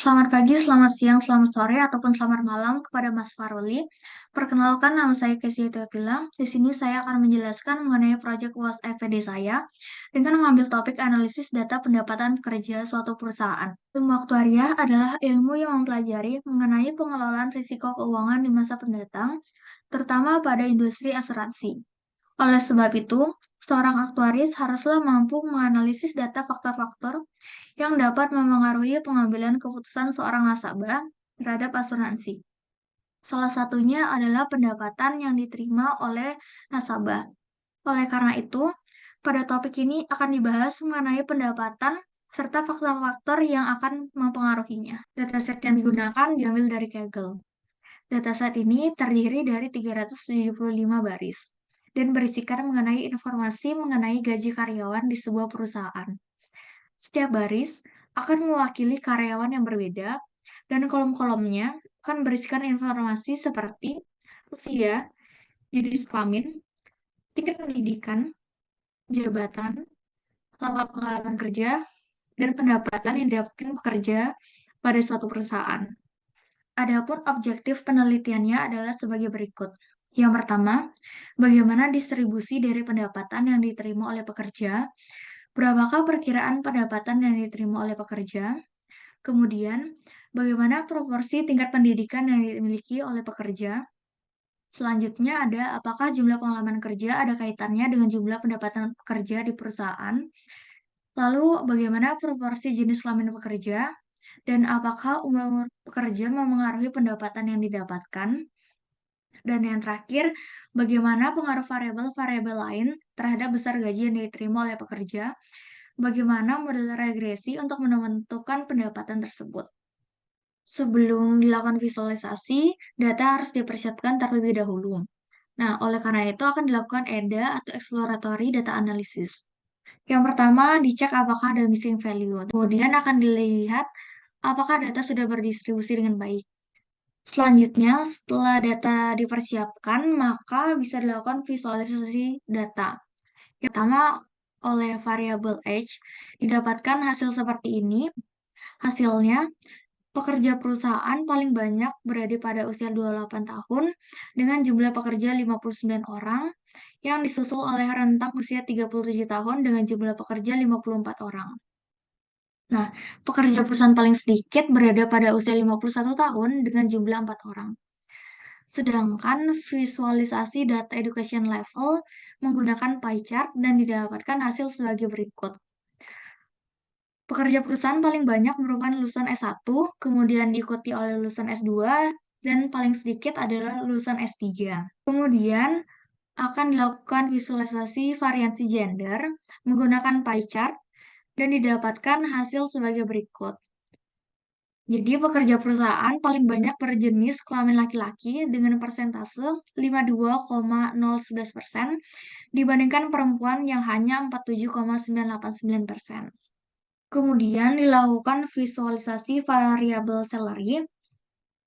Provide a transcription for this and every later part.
Selamat pagi, selamat siang, selamat sore, ataupun selamat malam kepada Mas Faruli. Perkenalkan, nama saya Kezia Teopila. Di sini saya akan menjelaskan mengenai proyek UAS FED saya dengan mengambil topik analisis data pendapatan kerja suatu perusahaan. Ilmu aktuaria adalah ilmu yang mempelajari mengenai pengelolaan risiko keuangan di masa mendatang, terutama pada industri asuransi. Oleh sebab itu, seorang aktuaris haruslah mampu menganalisis data faktor-faktor yang dapat memengaruhi pengambilan keputusan seorang nasabah terhadap asuransi. Salah satunya adalah pendapatan yang diterima oleh nasabah. Oleh karena itu, pada topik ini akan dibahas mengenai pendapatan serta faktor-faktor yang akan mempengaruhinya. Dataset yang digunakan diambil dari Kaggle. Dataset ini terdiri dari 375 baris dan berisikan mengenai informasi mengenai gaji karyawan di sebuah perusahaan. Setiap baris akan mewakili karyawan yang berbeda, dan kolom-kolomnya akan berisikan informasi seperti usia, jenis kelamin, tingkat pendidikan, jabatan, lama pengalaman kerja, dan pendapatan yang didapatkan pekerja pada suatu perusahaan. Adapun objektif penelitiannya adalah sebagai berikut. Yang pertama, bagaimana distribusi dari pendapatan yang diterima oleh pekerja, berapakah perkiraan pendapatan yang diterima oleh pekerja, kemudian bagaimana proporsi tingkat pendidikan yang dimiliki oleh pekerja, selanjutnya ada apakah jumlah pengalaman kerja ada kaitannya dengan jumlah pendapatan pekerja di perusahaan, lalu bagaimana proporsi jenis kelamin pekerja, dan apakah umur pekerja memengaruhi pendapatan yang didapatkan? Dan yang terakhir, bagaimana pengaruh variabel-variabel lain terhadap besar gaji yang diterima oleh pekerja? Bagaimana model regresi untuk menentukan pendapatan tersebut? Sebelum dilakukan visualisasi, data harus dipersiapkan terlebih dahulu. Nah, oleh karena itu akan dilakukan EDA atau Exploratory Data Analysis. Yang pertama, dicek apakah ada missing value. Kemudian akan dilihat apakah data sudah berdistribusi dengan baik. Selanjutnya, setelah data dipersiapkan, maka bisa dilakukan visualisasi data. Yang pertama, oleh variabel age, didapatkan hasil seperti ini. Hasilnya, pekerja perusahaan paling banyak berada pada usia 28 tahun dengan jumlah pekerja 59 orang, yang disusul oleh rentang usia 37 tahun dengan jumlah pekerja 54 orang. Nah, pekerja perusahaan paling sedikit berada pada usia 51 tahun dengan jumlah 4 orang. Sedangkan visualisasi data education level menggunakan pie chart dan didapatkan hasil sebagai berikut. Pekerja perusahaan paling banyak merupakan lulusan S1, kemudian diikuti oleh lulusan S2, dan paling sedikit adalah lulusan S3. Kemudian akan dilakukan visualisasi variansi gender menggunakan pie chart dan didapatkan hasil sebagai berikut. Jadi pekerja perusahaan paling banyak berjenis kelamin laki-laki dengan persentase 52,011% dibandingkan perempuan yang hanya 47,989%. Kemudian dilakukan visualisasi variabel salary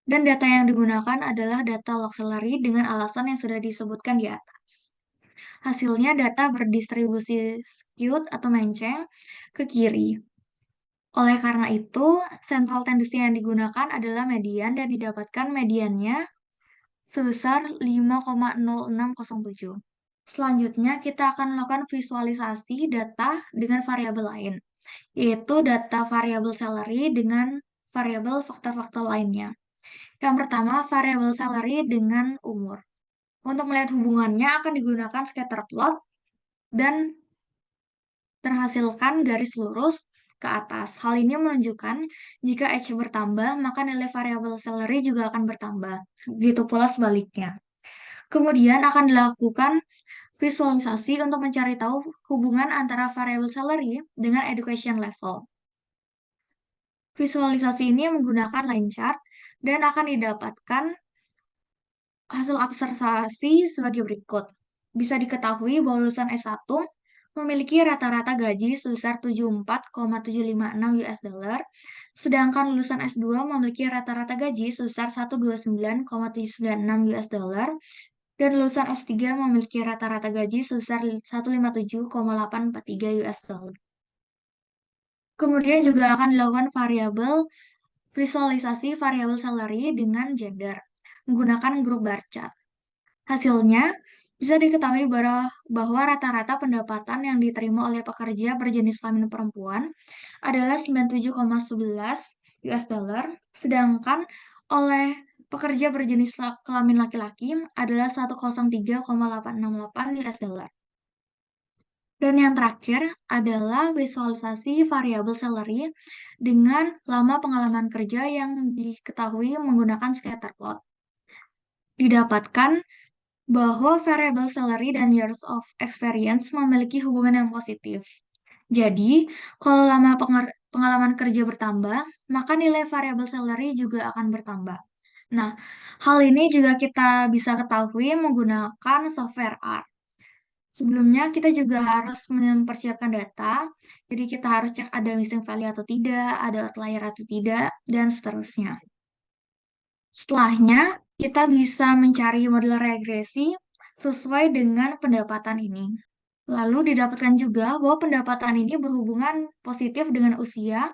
dan data yang digunakan adalah data log salary dengan alasan yang sudah disebutkan di atas. Hasilnya data berdistribusi skewed atau menceng ke kiri. Oleh karena itu, central tendency yang digunakan adalah median dan didapatkan mediannya sebesar 5,0607. Selanjutnya, kita akan melakukan visualisasi data dengan variabel lain, yaitu data variabel salary dengan variabel faktor-faktor lainnya. Yang pertama, variabel salary dengan umur. Untuk melihat hubungannya akan digunakan scatter plot dan terhasilkan garis lurus ke atas. Hal ini menunjukkan jika H bertambah, maka nilai variabel salary juga akan bertambah. Begitu pula sebaliknya. Kemudian akan dilakukan visualisasi untuk mencari tahu hubungan antara variabel salary dengan education level. Visualisasi ini menggunakan line chart dan akan didapatkan hasil observasi sebagai berikut. Bisa diketahui bahwa lulusan S1 memiliki rata-rata gaji sebesar 74,756 US dollar, sedangkan lulusan S2 memiliki rata-rata gaji sebesar 129,796 US dollar, dan lulusan S3 memiliki rata-rata gaji sebesar 157,843 US dollar. Kemudian juga akan dilakukan variabel visualisasi variabel salary dengan gender menggunakan grup bar chart. Hasilnya, bisa diketahui bahwa rata-rata pendapatan yang diterima oleh pekerja berjenis kelamin perempuan adalah 97,11 US dollar, sedangkan oleh pekerja berjenis kelamin laki-laki adalah 103,868 US dollar. Dan yang terakhir adalah visualisasi variabel salary dengan lama pengalaman kerja yang diketahui menggunakan scatter plot. Didapatkan bahwa variable salary dan years of experience memiliki hubungan yang positif. Jadi, kalau lama pengalaman kerja bertambah, maka nilai variable salary juga akan bertambah. Nah, hal ini juga kita bisa ketahui menggunakan software R. Sebelumnya, kita juga harus mempersiapkan data. Jadi, kita harus cek ada missing value atau tidak, ada outlier atau tidak, dan seterusnya. Setelahnya, kita bisa mencari model regresi sesuai dengan pendapatan ini. Lalu didapatkan juga bahwa pendapatan ini berhubungan positif dengan usia,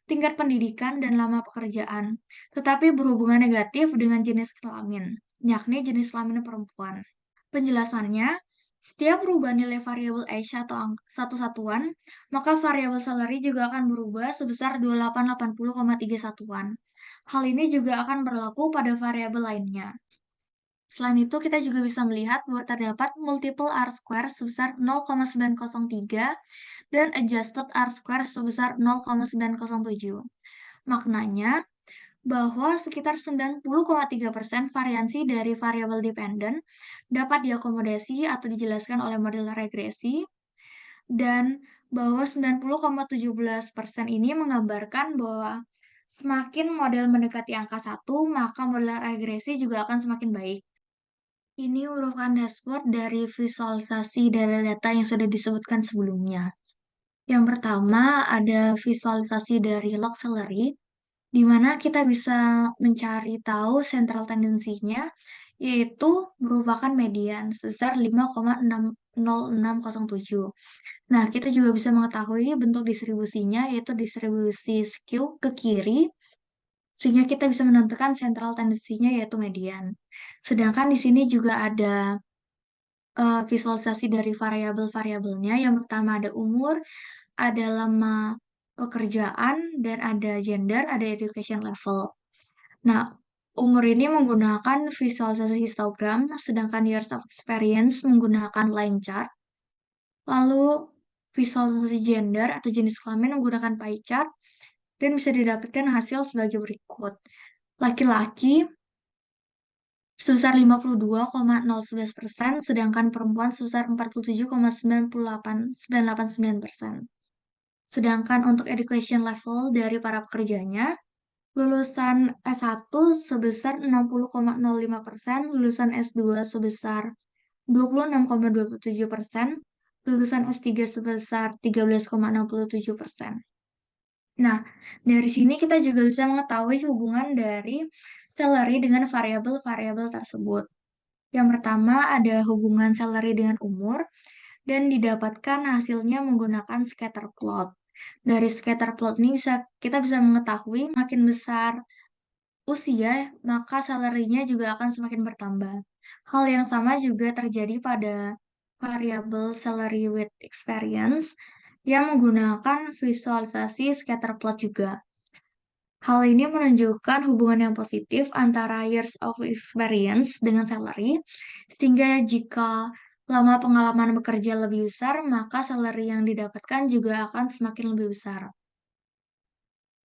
tingkat pendidikan, dan lama pekerjaan, tetapi berhubungan negatif dengan jenis kelamin, yakni jenis kelamin perempuan. Penjelasannya, setiap perubahan nilai variabel H atau satu satuan, maka variabel salary juga akan berubah sebesar 2880,3 satuan. Hal ini juga akan berlaku pada variabel lainnya. Selain itu, kita juga bisa melihat bahwa terdapat multiple R-square sebesar 0,903 dan adjusted R-square sebesar 0,907. Maknanya, bahwa sekitar 90,3% variansi dari variabel dependent dapat diakomodasi atau dijelaskan oleh model regresi, dan bahwa 90,17% ini menggambarkan bahwa semakin model mendekati angka 1, maka model regresi juga akan semakin baik. Ini merupakan dashboard dari visualisasi data yang sudah disebutkan sebelumnya. Yang pertama ada visualisasi dari log salary, di mana kita bisa mencari tahu central tendensinya, yaitu merupakan median sebesar 5,60607. Nah, kita juga bisa mengetahui bentuk distribusinya, yaitu distribusi skew ke kiri, sehingga kita bisa menentukan central tendensinya, yaitu median. Sedangkan di sini juga ada visualisasi dari variabel-variabelnya. Yang pertama ada umur, ada lama pekerjaan, dan ada gender, ada education level. Nah, umur ini menggunakan visualisasi histogram, sedangkan years of experience menggunakan line chart. Lalu, visualisasi gender atau jenis kelamin menggunakan pie chart, dan bisa didapatkan hasil sebagai berikut. Laki-laki sebesar 52,011%, sedangkan perempuan sebesar 47,989%. Sedangkan untuk education level dari para pekerjanya, lulusan S1 sebesar 60,05%, lulusan S2 sebesar 26,27%, lulusan S3 sebesar 13,67%. Nah, dari sini kita juga bisa mengetahui hubungan dari salary dengan variabel-variabel tersebut. Yang pertama ada hubungan salary dengan umur, dan didapatkan hasilnya menggunakan scatter plot. Dari scatter plot ini kita bisa mengetahui makin besar usia, maka salary-nya juga akan semakin bertambah. Hal yang sama juga terjadi pada variabel salary with experience yang menggunakan visualisasi scatter plot juga. Hal ini menunjukkan hubungan yang positif antara years of experience dengan salary, sehingga jika lama pengalaman bekerja lebih besar, maka salary yang didapatkan juga akan semakin lebih besar.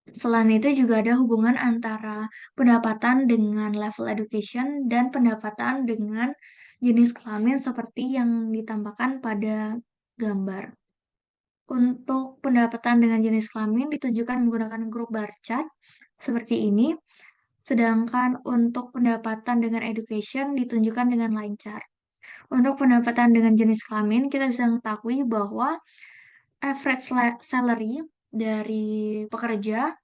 Selain itu juga ada hubungan antara pendapatan dengan level education dan pendapatan dengan jenis kelamin seperti yang ditambahkan pada gambar. Untuk pendapatan dengan jenis kelamin ditunjukkan menggunakan grup bar chart seperti ini, sedangkan untuk pendapatan dengan education ditunjukkan dengan line chart. Untuk pendapatan dengan jenis kelamin, kita bisa mengetahui bahwa average salary dari pekerja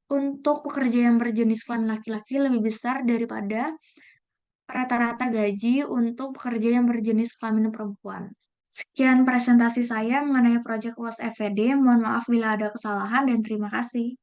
untuk pekerja yang berjenis kelamin laki-laki lebih besar daripada rata-rata gaji untuk pekerja yang berjenis kelamin perempuan. Sekian presentasi saya mengenai proyek UAS FED. Mohon maaf bila ada kesalahan dan terima kasih.